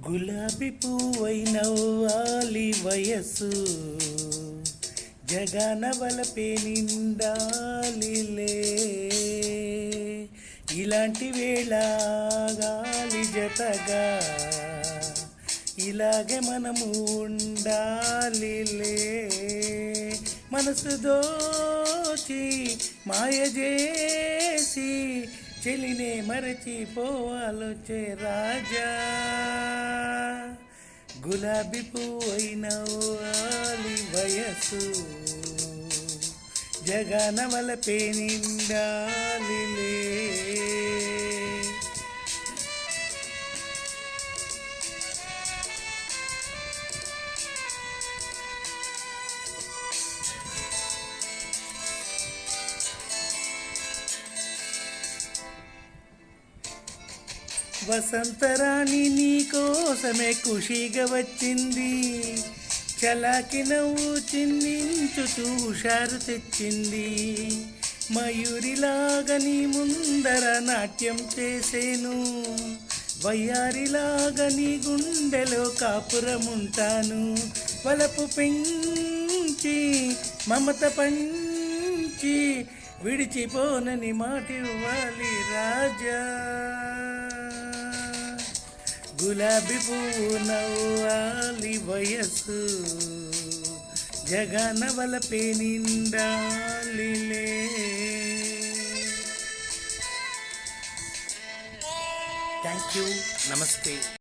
గులాబీ పువ్వై నవ్వాలి వయస్సు జగన వలపే నిండాలిలే. ఇలాంటి వేళ గాలి జతగా ఇలాగే మనము ఉండాలిలే. మనసు దోచి మాయ చేసి చెలినే మరచిపోవాలొచ్చే రాజా. గులాబీ పువ్వై నవ్వాలి వయసు జగన వలపే నిండాలిలే. వసంతరాణి నీ కోసమే ఖుషిగా వచ్చింది. చలాకి నవ్వు చిందించుతూ హుషారు తెచ్చింది. మయూరిలాగా నీ ముందర నాట్యం చేసేను. వయ్యారిలాగా నీ గుండెలో కాపురముంటాను. వలపు పెంచి మమత పంచి విడిచిపోనని మాటివ్వాలి రాజా. గులాబీ పువ్వు నవ్వాలి వయస్సు జగన వలపే నిండాలిలే. Thank you. నమస్తే.